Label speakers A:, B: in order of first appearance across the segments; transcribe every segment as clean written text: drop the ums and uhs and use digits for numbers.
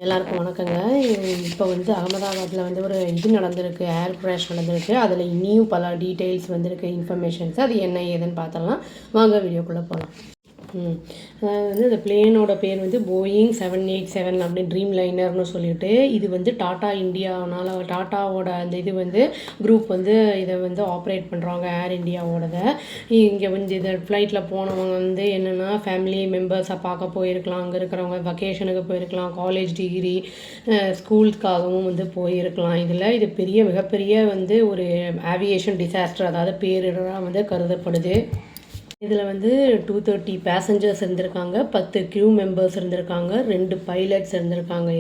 A: எல்லாருக்கும் வணக்கங்க. இப்போ வந்து அகமதாபாத்தில் வந்து ஒரு இது நடந்திருக்கு, ஏர் கிராஷ் நடந்திருக்கு. அதில் இன்னியும் பல டீட்டெயில்ஸ் வந்திருக்கு, இன்ஃபர்மேஷன்ஸ். அது என்ன ஏதுன்னு பார்த்தலாம். வாங்க வீடியோக்குள்ளே போகலாம். அதாவது வந்து இந்த பிளேனோட பேர் வந்து போயிங் 787 அப்படின்னு ட்ரீம் லைனர்னு சொல்லிட்டு, இது வந்து டாட்டா இந்தியானால டாட்டாவோட அந்த இது வந்து குரூப் வந்து இதை வந்து ஆப்ரேட் பண்ணுறாங்க, ஏர் இந்தியாவோடத. இங்கே வந்து இதை ஃப்ளைட்டில் போனவங்க வந்து என்னென்னா ஃபேமிலி மெம்பர்ஸை பார்க்க போயிருக்கலாம், அங்கே இருக்கிறவங்க வெக்கேஷனுக்கு போயிருக்கலாம், காலேஜ் டிகிரி ஸ்கூல்ஸ்க்காகவும் வந்து போயிருக்கலாம். இது பெரிய மிகப்பெரிய வந்து ஒரு ஏவியேஷன் டிசாஸ்டர், அதாவது பேரிடராக வந்து கருதப்படுது. இதில் வந்து 230 பேசஞ்சர்ஸ் இருந்திருக்காங்க, 10 க்ரூ மெம்பர்ஸ் இருந்திருக்காங்க, 2 பைலட்ஸ் இருந்திருக்காங்க.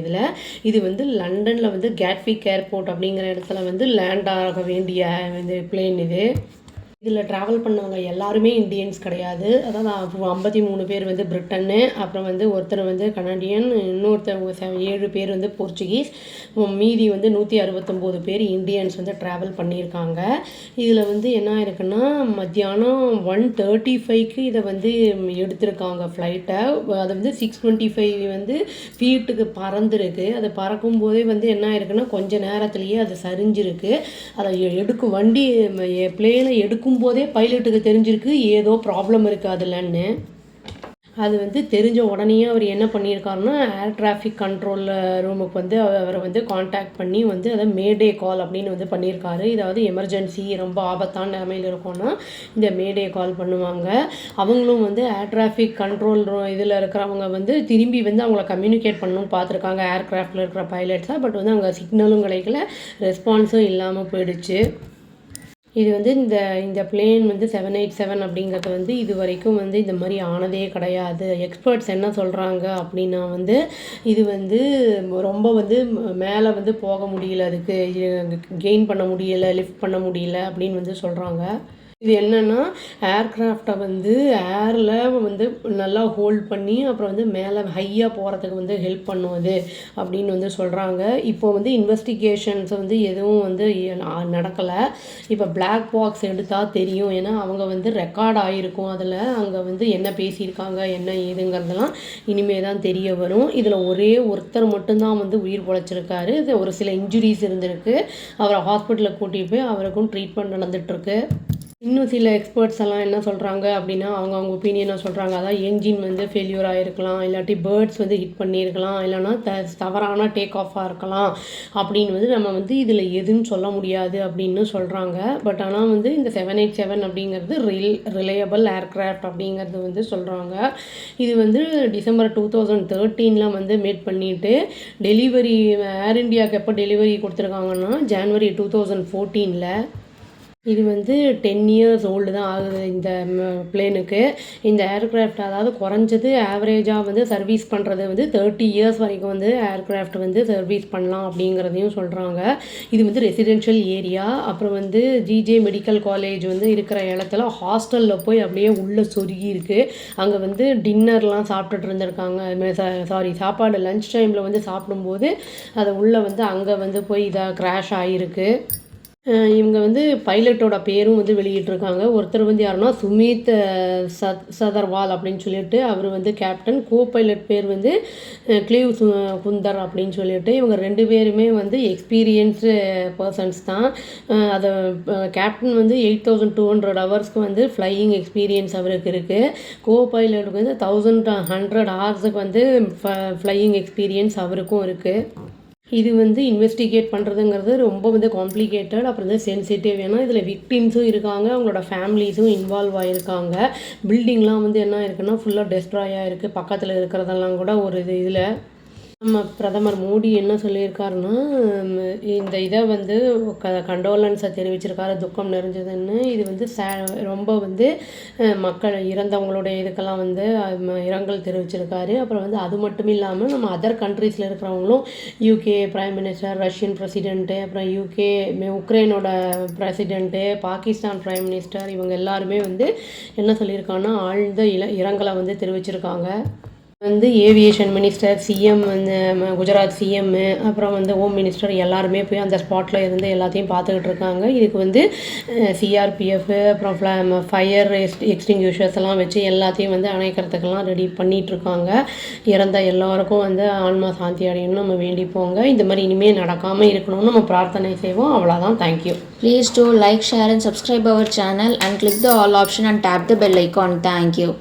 A: இது வந்து லண்டனில் வந்து கேட்விக் ஏர்போர்ட் அப்படிங்கிற இடத்துல வந்து லேண்ட் ஆக வேண்டிய வந்து பிளேன் இது. இதில் ட்ராவல் பண்ணவங்க எல்லாருமே இந்தியன்ஸ் கிடையாது. அதாவது 53 பேர் வந்து பிரிட்டன்னு, அப்புறம் வந்து ஒருத்தர் வந்து கனடியன், இன்னொருத்தர் 7 பேர் வந்து போர்ச்சுகீஸ், மீதி வந்து 169 பேர் இந்தியன்ஸ் வந்து ட்ராவல் பண்ணியிருக்காங்க. இதில் வந்து என்ன இருக்குன்னா மத்தியானம் 1:35க்கு இதை வந்து எடுத்திருக்காங்க ஃப்ளைட்டை. அதை வந்து 625 வந்து ஃபீட்டுக்கு பறந்துருக்கு. அது பறக்கும் போதே வந்து என்ன இருக்குன்னா கொஞ்ச நேரத்துலேயே அது சரிஞ்சிருக்கு. அதை வண்டி பிளேனை போதே பைலட்டுக்கு தெரிஞ்சிருக்கு ஏதோ ப்ராப்ளம் இருக்குது அதில்ன்னு. அது வந்து தெரிஞ்ச உடனேயே அவர் என்ன பண்ணியிருக்காருன்னா ஏர் டிராஃபிக் கண்ட்ரோல் ரூமுக்கு வந்து அவரை வந்து காண்டாக்ட் பண்ணி வந்து அதை மேடே கால் அப்படின்னு வந்து பண்ணியிருக்காரு. இதாவது எமர்ஜென்சி ரொம்ப ஆபத்தான நிலைமையில் இருக்கோன்னா இந்த மேடே கால் பண்ணுவாங்க. அவங்களும் வந்து ஏர் டிராஃபிக் கண்ட்ரோல் இதில் இருக்கிறவங்க வந்து திரும்பி வந்து அவங்கள கம்யூனிகேட் பண்ணணும்னு பார்த்துருக்காங்க ஏர்க்ராஃப்டில் இருக்கிற பைலட்ஸாக. பட் வந்து அங்கே சிக்னலும் கிடைக்கல, ரெஸ்பான்ஸும் இல்லாமல் போயிடுச்சு. இது வந்து இந்த பிளேன் வந்து 787 அப்படிங்கிறது வந்து இது வரைக்கும் வந்து இந்த மாதிரி ஆனதே கிடையாது. எக்ஸ்பர்ட்ஸ் என்ன சொல்கிறாங்க அப்படின்னா வந்து இது வந்து ரொம்ப வந்து மேலே வந்து போக முடியல, அதுக்கு கெயின் பண்ண முடியலை, லிஃப்ட் பண்ண முடியல அப்படின்னு வந்து சொல்கிறாங்க. இது என்னென்னா ஏர்க்ராஃப்டை வந்து ஏரில் வந்து நல்லா ஹோல்ட் பண்ணி அப்புறம் வந்து மேலே ஹையாக போகிறதுக்கு வந்து ஹெல்ப் பண்ணுவது அப்படின்னு வந்து சொல்கிறாங்க. இப்போ வந்து இன்வெஸ்டிகேஷன்ஸ் வந்து எதுவும் வந்து நடக்கலை. இப்போ பிளாக் பாக்ஸ் எடுத்தால் தெரியும், ஏன்னா அவங்க வந்து ரெக்கார்ட் ஆகிருக்கும். அதில் அங்கே வந்து என்ன பேசியிருக்காங்க என்ன ஏதுங்கிறதெல்லாம் இனிமே தான் தெரிய வரும். இதில் ஒரே ஒருத்தர் மட்டும்தான் வந்து உயிர் பொழைச்சிருக்காரு. இது ஒரு சில இன்ஜுரிஸ் இருந்திருக்கு. அவரை ஹாஸ்பிட்டலில் கூட்டிகிட்டு போய் அவருக்கும் ட்ரீட்மெண்ட் நடந்துகிட்ருக்கு. இன்னும் சில எக்ஸ்பர்ட்ஸ் எல்லாம் என்ன சொல்கிறாங்க அப்படின்னா அவங்க ஒப்பீனியனாக சொல்கிறாங்க. அதாவது என்ஜின் வந்து ஃபெயில்யூர் ஆகிருக்கலாம், இல்லாட்டி பேர்ட்ஸ் வந்து ஹிட் பண்ணியிருக்கலாம், இல்லைனா தவறான டேக் ஆஃபாக இருக்கலாம் அப்படின்னு வந்து நம்ம வந்து இதில் எதுன்னு சொல்ல முடியாது அப்படின்னு சொல்கிறாங்க. பட் ஆனால் வந்து இந்த 787 அப்படிங்கிறது ரிலையபிள் ஏர்க்ராஃப்ட் அப்படிங்கிறது வந்து சொல்கிறாங்க. இது வந்து டிசம்பர் 2013 வந்து மேட் பண்ணிவிட்டு டெலிவரி ஏர் இண்டியாவுக்கு எப்போ டெலிவரி கொடுத்துருக்காங்கன்னா ஜனவரி 2014. இது வந்து 10 இயர்ஸ் ஓல்டு தான் ஆகுது இந்த பிளேனுக்கு. இந்த ஏர்க்ராஃப்ட் அதாவது குறைஞ்சது ஆவரேஜாக வந்து சர்வீஸ் பண்ணுறது வந்து 30 இயர்ஸ் வரைக்கும் வந்து ஏர்க்ராஃப்ட் வந்து சர்வீஸ் பண்ணலாம் அப்படிங்கிறதையும் சொல்கிறாங்க. இது வந்து ரெசிடென்ஷியல் ஏரியா. அப்புறம் வந்து ஜிஜே மெடிக்கல் காலேஜ் வந்து இருக்கிற இடத்துல ஹாஸ்டலில் போய் அப்படியே உள்ளே சொருகி இருக்குது. அங்கே வந்து டின்னர்லாம் சாப்பிட்டுட்டு இருந்திருக்காங்க. சாப்பாடு லன்ச் டைமில் வந்து சாப்பிடும்போது அதை உள்ளே வந்து அங்கே வந்து போய் இதாக கிராஷ் ஆகிருக்கு. இவங்க வந்து பைலட்டோட பேரும் வந்து வெளியிட்டிருக்காங்க. ஒருத்தர் வந்து யாருன்னா சுமித் சதர்வால் அப்படின்னு சொல்லிட்டு அவர் வந்து கேப்டன். கோ பைலட் பேர் வந்து கிளீவ் குந்தர் அப்படின்னு சொல்லிட்டு. இவங்க 2 பேருமே வந்து எக்ஸ்பீரியன்ஸ்டு பர்சன்ஸ் தான். அதை கேப்டன் வந்து 8200 ஹவர்ஸ்க்கு வந்து ஃப்ளையிங் எக்ஸ்பீரியன்ஸ் அவருக்கு இருக்குது. கோ பைலட்டுக்கு வந்து 1100 ஹவர்ஸுக்கு வந்து ஃப்ளையிங் எக்ஸ்பீரியன்ஸ் அவருக்கும் இருக்குது. இது வந்து இன்வெஸ்டிகேட் பண்ணுறதுங்கிறது ரொம்ப வந்து காம்ப்ளிகேட்டட், அப்புறம் வந்து சென்சிட்டிவ். ஏன்னா இதில் விக்டிம்ஸும் இருக்காங்க, அவங்களோட ஃபேமிலிஸும் இன்வால்வ் ஆகிருக்காங்க. பில்டிங்லாம் வந்து என்ன இருக்குன்னா ஃபுல்லாக டெஸ்ட்ராய் ஆகிருக்கு. பக்கத்தில் இருக்கிறதெல்லாம் கூட ஒரு இதில் நம்ம பிரதமர் மோடி என்ன சொல்லியிருக்காருன்னா இந்த இதை வந்து கண்டோலன்ஸை தெரிவிச்சிருக்காரு, துக்கம் நிறைஞ்சதுன்னு. இது வந்து ரொம்ப வந்து மக்கள் இறந்தவங்களுடைய இதுக்கெல்லாம் வந்து இரங்கல் தெரிவிச்சிருக்காரு. அப்புறம் வந்து அது மட்டும் இல்லாமல் நம்ம அதர் கண்ட்ரீஸில் இருக்கிறவங்களும் UK prime minister, Russian president, அப்புறம் உக்ரைனோட பிரசிடெண்ட்டு, பாகிஸ்தான் பிரைம் மினிஸ்டர், இவங்க எல்லாருமே வந்து என்ன சொல்லியிருக்காங்கன்னா ஆழ்ந்த இரங்கலை வந்து தெரிவிச்சிருக்காங்க. வந்து ஏவியேஷன் மினிஸ்டர், சிஎம் வந்து குஜராத் சிஎம்மு, அப்புறம் வந்து ஹோம் மினிஸ்டர் எல்லாருமே போய் அந்த ஸ்பாட்டில் இருந்து எல்லாத்தையும் பார்த்துக்கிட்டு இருக்காங்க. இதுக்கு வந்து சிஆர்பிஎஃப் அப்புறம் ஃபயர் எக்ஸ்டிங்யூஷர்ஸ் எல்லாம் வச்சு எல்லாத்தையும் வந்து அணைக்கிறதுக்கெல்லாம் ரெடி பண்ணிகிட்ருக்காங்க. இறந்த எல்லாருக்கும் வந்து ஆன்மா சாந்தி அடையணும்னு நம்ம வேண்டிப்போங்க. இந்த மாதிரி இனிமேல் நடக்காமல் இருக்கணும்னு நம்ம பிரார்த்தனை செய்வோம். அவ்வளோதான். Thank you.
B: Please do like, share and subscribe our channel and click the all option and tap the bell icon. Thank you.